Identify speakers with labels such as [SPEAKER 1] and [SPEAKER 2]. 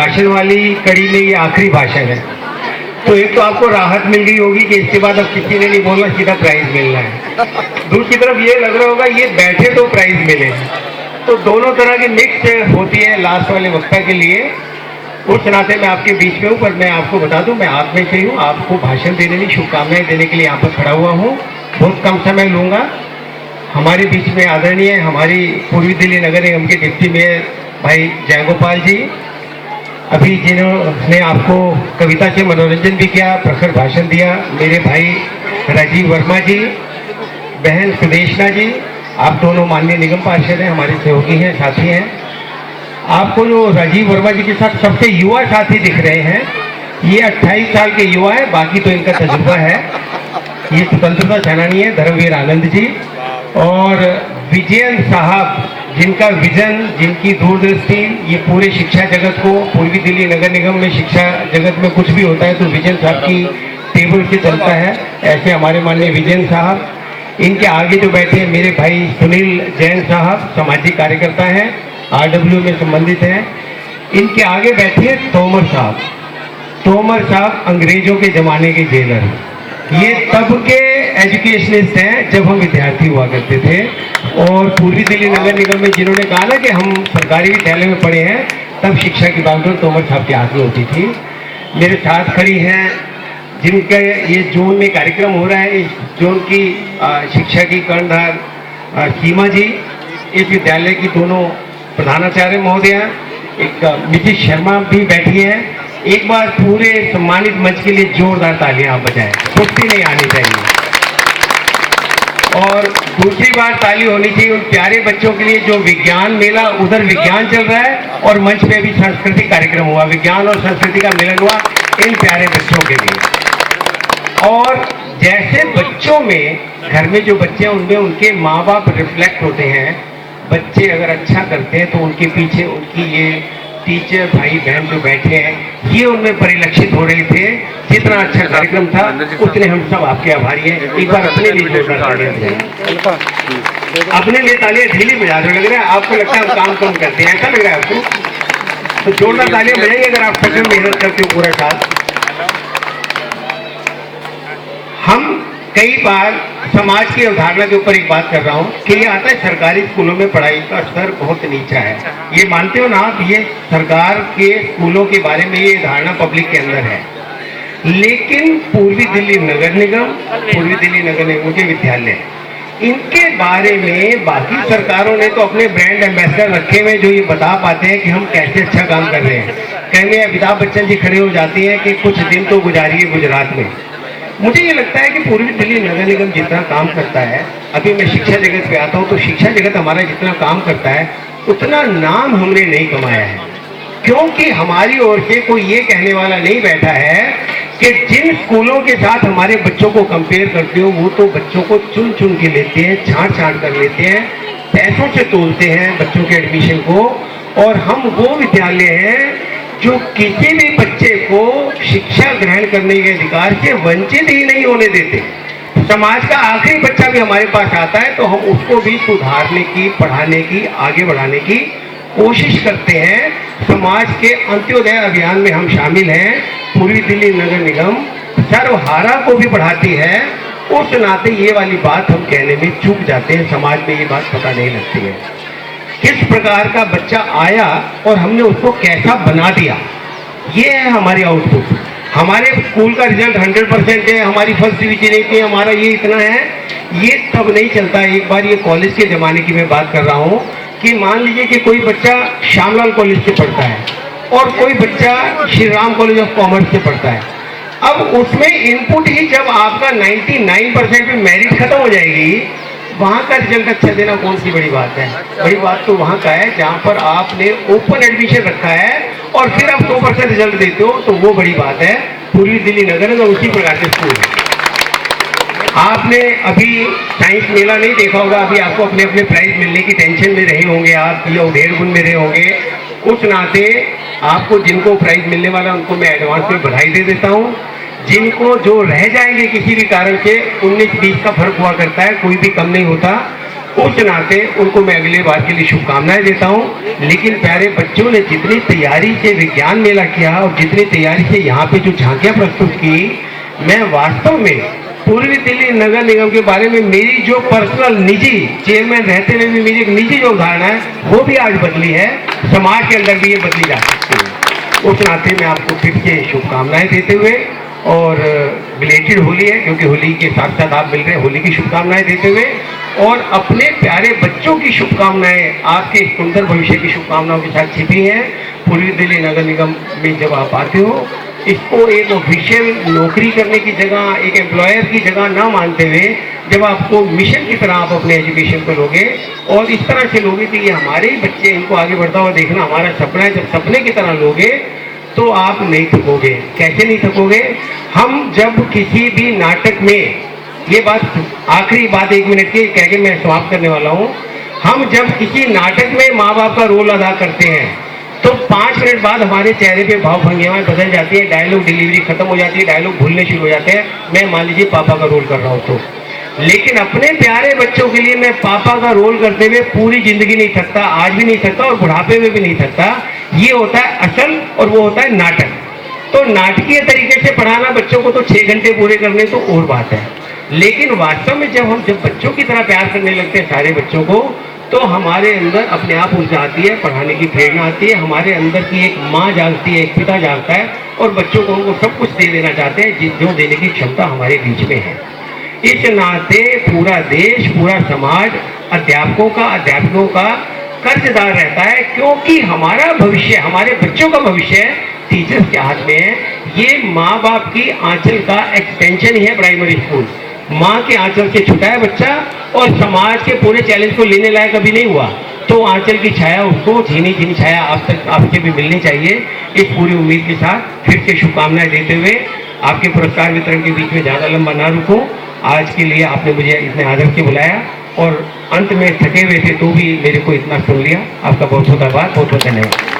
[SPEAKER 1] भाषण वाली कड़ी में ये आखिरी भाषण है, तो एक तो आपको राहत मिल गई होगी कि इसके बाद अब किसी ने नहीं बोलना, सीधा प्राइज मिलना है। दूसरी तरफ ये लग रहा होगा ये बैठे तो प्राइज मिले, तो दोनों तरह की मिक्स होती है लास्ट वाले वक्ता के लिए। उस नाते मैं आपके बीच में हूँ, पर मैं आपको बता दूं मैं आप में से ही हूँ। आपको भाषण देने की शुभकामनाएं देने के लिए यहाँ पर खड़ा हुआ हूँ। बहुत कम समय लूँगा। हमारे बीच में आदरणीय हमारी पूर्वी दिल्ली नगर निगम के डिप्टी मेयर भाई जयगोपाल जी, अभी जिन्होंने आपको कविता से मनोरंजन भी किया, प्रखर भाषण दिया, मेरे भाई राजीव वर्मा जी, बहन सुदेशना जी, आप दोनों माननीय निगम पार्षद हैं, हमारे सहयोगी हैं, साथी हैं। आपको जो राजीव वर्मा जी के साथ सबसे युवा साथी दिख रहे हैं, ये 28 साल के युवा है, बाकी तो इनका तजुर्बा है। ये स्वतंत्रता सेनानी है धर्मवीर आनंद जी, और विजयन साहब जिनका विजन, जिनकी दूरदृष्टि, ये पूरे शिक्षा जगत को, पूर्वी दिल्ली नगर निगम में शिक्षा जगत में कुछ भी होता है तो विजयन साहब की टेबल से चलता है। ऐसे हमारे माननीय विजयन साहब, इनके आगे जो बैठे हैं मेरे भाई सुनील जैन साहब, सामाजिक कार्यकर्ता हैं, RW में संबंधित हैं। इनके आगे बैठे हैं तोमर साहब। तोमर साहब अंग्रेजों के जमाने के जेलर, ये तब के एजुकेशनिस्ट हैं जब हम विद्यार्थी हुआ करते थे। और पूर्वी दिल्ली नगर निगम में जिन्होंने कहा ना कि हम सरकारी विद्यालय में पढ़े हैं, तब शिक्षा की बात तोमर साहब के हाथ में होती थी। मेरे साथ खड़ी हैं जिनके ये जोन में कार्यक्रम हो रहा है, इस जोन की शिक्षा की कर्णधार सीमा जी, इस विद्यालय की दोनों प्रधानाचार्य महोदया, एक मिसेस शर्मा भी बैठी हैं। एक बार पूरे सम्मानित मंच के लिए जोरदार तालियां आप बजाएं, सुस्ती नहीं आनी चाहिए। और दूसरी बार ताली होनी चाहिए उन प्यारे बच्चों के लिए जो विज्ञान मेला, उधर विज्ञान चल रहा है और मंच पे भी सांस्कृतिक कार्यक्रम हुआ, विज्ञान और संस्कृति का मिलन हुआ इन प्यारे बच्चों के लिए। और जैसे बच्चों में, घर में जो बच्चे हैं उनमें उनके माँ बाप रिफ्लेक्ट होते हैं। बच्चे अगर अच्छा करते हैं तो उनके पीछे उनकी ये टीचर भाई बहन जो बैठे हैं, ये उनमें परिलक्षित हो रहे थे। जितना अच्छा कार्यक्रम था उतने हम सब आपके आभारी हैं। एक बार अपने लिए जोरदार तालियां बजाएं। अपने लिए तालियां ढीली बजा रहे लग रहा है, आपको लगता है हम काम कम करते हैं, ऐसा लग रहा है आपको? तो जोरदार तालियां बजाइए अगर आप सच में मेहनत करते हो पूरा साल। हम कई बार समाज की अवधारणा के ऊपर एक बात कर रहा हूँ कि ये आता है सरकारी स्कूलों में पढ़ाई का स्तर बहुत नीचा है। ये मानते हो ना आप? ये सरकार के स्कूलों के बारे में ये धारणा पब्लिक के अंदर है। लेकिन पूर्वी दिल्ली नगर निगम के विद्यालय, इनके बारे में बाकी सरकारों ने तो अपने ब्रांड एम्बेसडर रखे हुए जो ये बता पाते हैं कि हम कैसे अच्छा काम कर रहे हैं। कहने अमिताभ बच्चन जी खड़े हो जाती हैं कि कुछ दिन तो गुजारिए गुजरात में। मुझे ये लगता है कि पूर्वी दिल्ली नगर निगम जितना काम करता है, अभी मैं शिक्षा जगत पे आता हूँ तो शिक्षा जगत हमारा जितना काम करता है उतना नाम हमने नहीं कमाया है, क्योंकि हमारी ओर से कोई ये कहने वाला नहीं बैठा है कि जिन स्कूलों के साथ हमारे बच्चों को कंपेयर करते हो वो तो बच्चों को चुन चुन के लेते हैं, छांट छांट कर लेते हैं, पैसों से तोलते हैं बच्चों के एडमिशन को। और हम वो विद्यालय हैं जो किसी भी बच्चे को शिक्षा ग्रहण करने के अधिकार से वंचित ही नहीं होने देते। समाज का आखिरी बच्चा भी हमारे पास आता है तो हम उसको भी सुधारने की, पढ़ाने की, आगे बढ़ाने की कोशिश करते हैं। समाज के अंत्योदय अभियान में हम शामिल हैं। पूर्वी दिल्ली नगर निगम सर्वहारा को भी बढ़ाती है। उस नाते ये वाली बात हम कहने में चूक जाते हैं, समाज में ये बात पता नहीं लगती है। किस प्रकार का बच्चा आया और हमने उसको कैसा बना दिया, ये है हमारी आउटपुट। हमारे स्कूल का रिजल्ट 100% है, हमारी फर्स्ट डिवीजन है, हमारा ये इतना है, ये तब नहीं चलता। एक बार ये कॉलेज के ज़माने की मैं बात कर रहा हूँ कि मान लीजिए कि कोई बच्चा श्यामलाल कॉलेज से पढ़ता है और कोई बच्चा Shri Ram college of commerce से पढ़ता है। अब उसमें इनपुट ही जब आपका 99% पे मेरिट खत्म हो जाएगी, वहाँ का रिजल्ट अच्छा देना कौन सी बड़ी बात है? बड़ी बात तो वहाँ का है जहाँ पर आपने ओपन एडमिशन रखा है और फिर आप 100% रिजल्ट देते हो, तो वो बड़ी बात है। पूर्वी दिल्ली नगर में उसी प्रकार के स्कूल है। आपने अभी साइंस मेला नहीं देखा होगा, अभी आपको अपने अपने प्राइज मिलने की टेंशन में रहे होंगे आप, या उधेड़ बुन में रहे होंगे। उस नाते आपको जिनको प्राइज मिलने वाला उनको मैं एडवांस में बधाई दे देता हूँ। जिनको जो रह जाएंगे किसी भी कारण से, 19-20 का फर्क हुआ करता है, कोई भी कम नहीं होता। उस नाते उनको मैं अगले बार के लिए शुभकामनाएं देता हूं। लेकिन प्यारे बच्चों ने जितनी तैयारी से विज्ञान मेला किया और जितनी तैयारी से यहाँ पे जो झांकियां प्रस्तुत की, मैं वास्तव में पूर्वी दिल्ली नगर निगम के बारे में मेरी जो पर्सनल निजी चेयरमैन रहते हुए भी मेरी एक निजी जो धारणा है वो भी आज बदली है, समाज के अंदर भी ये बदली जा सकती है। उस नाते मैं आपको फिर से शुभकामनाएं देते हुए और बिलेटेड होली है क्योंकि होली के साथ साथ आप मिल रहे हैं, होली की शुभकामनाएं देते हुए और अपने प्यारे बच्चों की शुभकामनाएं, आपके सुंदर भविष्य की शुभकामनाओं के साथ छिपी हैं। पूर्वी दिल्ली नगर निगम में जब आप आते हो, इसको एक ऑफिशियल नौकरी करने की जगह, एक एम्प्लॉयर की जगह ना मानते हुए जब आपको मिशन की तरह आप अपने एजुकेशन को लोगे और इस तरह से लोगे कि ये हमारे ही बच्चे, इनको आगे बढ़ता हुआ देखना हमारा सपना है, जब सपने की तरह लोगे तो आप नहीं थकोगे। कैसे नहीं थकोगे? हम जब किसी भी नाटक में, ये बात आखिरी बात 1 मिनट की कह के मैं समाप्त करने वाला हूँ, हम जब किसी नाटक में माँ बाप का रोल अदा करते हैं तो 5 मिनट बाद हमारे चेहरे पे भाव भंगिमाएं बदल जाती है, डायलॉग डिलीवरी खत्म हो जाती है, डायलॉग भूलने शुरू हो जाते हैं। मैं मान लीजिए पापा का रोल कर रहा हूँ तो, लेकिन अपने प्यारे बच्चों के लिए मैं पापा का रोल करते हुए पूरी जिंदगी नहीं थकता, आज भी नहीं थकता और बुढ़ापे में भी नहीं थकता। ये होता है असल और वो होता है नाटक। तो नाटकीय तरीके से पढ़ाना बच्चों को तो 6 घंटे पूरे करने तो और बात है, लेकिन वास्तव में जब बच्चों की तरह प्यार करने लगते हैं सारे बच्चों को, तो हमारे अंदर अपने आप ऊर्जा आती है, पढ़ाने की प्रेरणा आती है, हमारे अंदर की एक माँ जागती है, एक पिता जागता है और बच्चों को उनको सब कुछ दे देना चाहते हैं जो देने की क्षमता हमारे बीच में है। इस नाते पूरा देश, पूरा समाज अध्यापकों का कर्जदार रहता है, क्योंकि हमारा भविष्य, हमारे बच्चों का भविष्य टीचर्स के हाथ में है। ये माँ बाप की आंचल का एक्सटेंशन ही है प्राइमरी स्कूल। माँ के आंचल से छुटा है बच्चा और समाज के पूरे चैलेंज को लेने लायक अभी नहीं हुआ, तो आंचल की छाया उसको, झीनी छाया आप तक आपसे भी मिलनी चाहिए। इस पूरी उम्मीद के साथ फिर से शुभकामनाएं देते हुए आपके पुरस्कार वितरण के बीच में ज़्यादा लंबा ना रुकूं। आज के लिए आपने मुझे इतने आदर से बुलाया और अंत में थके हुए थे तो भी मेरे को इतना सुन लिया। आपका बहुत बहुत आभार, बहुत बहुत धन्यवाद।